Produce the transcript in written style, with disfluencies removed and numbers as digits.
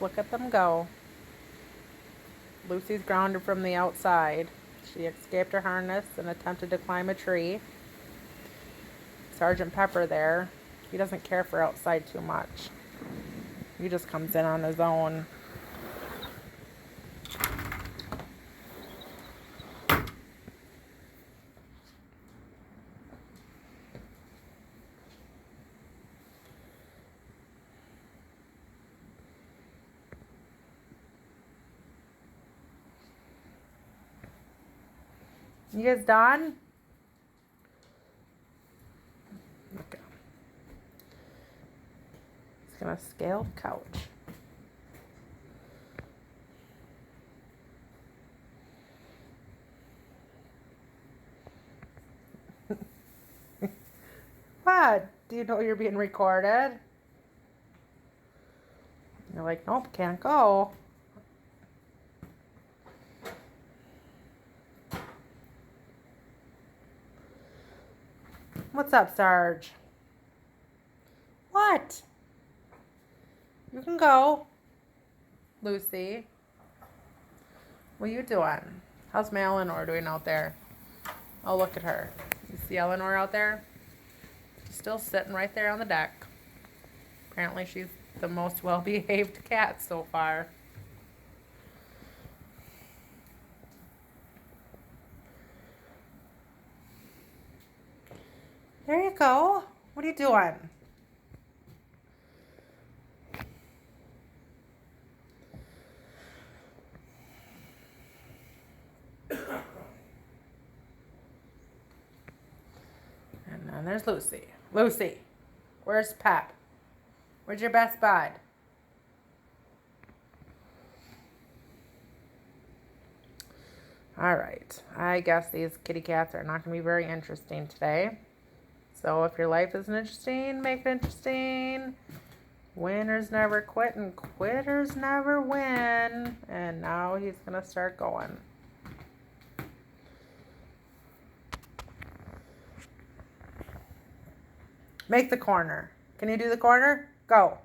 look at them go. Lucy's grounded from the outside. She escaped her harness and attempted to climb a tree. Sergeant Pepper there, he doesn't care for outside too much. He just comes in on his own. You guys done? Okay. He's gonna scale the couch. What? Do you know you're being recorded? You're like, nope, can't go. What's up, Sarge? What? You can go. Lucy. What are you doing? How's my Eleanor doing out there? Oh, look at her. You see Eleanor out there? She's still sitting right there on the deck. Apparently she's the most well-behaved cat so far. There you go. What are you doing? And then there's Lucy. Lucy, where's Pep? Where's your best bud? All right. I guess these kitty cats are not going to be very interesting today. So if your life isn't interesting, make it interesting. Winners never quit and quitters never win. And now he's going to start going. Make the corner. Can you do the corner? Go.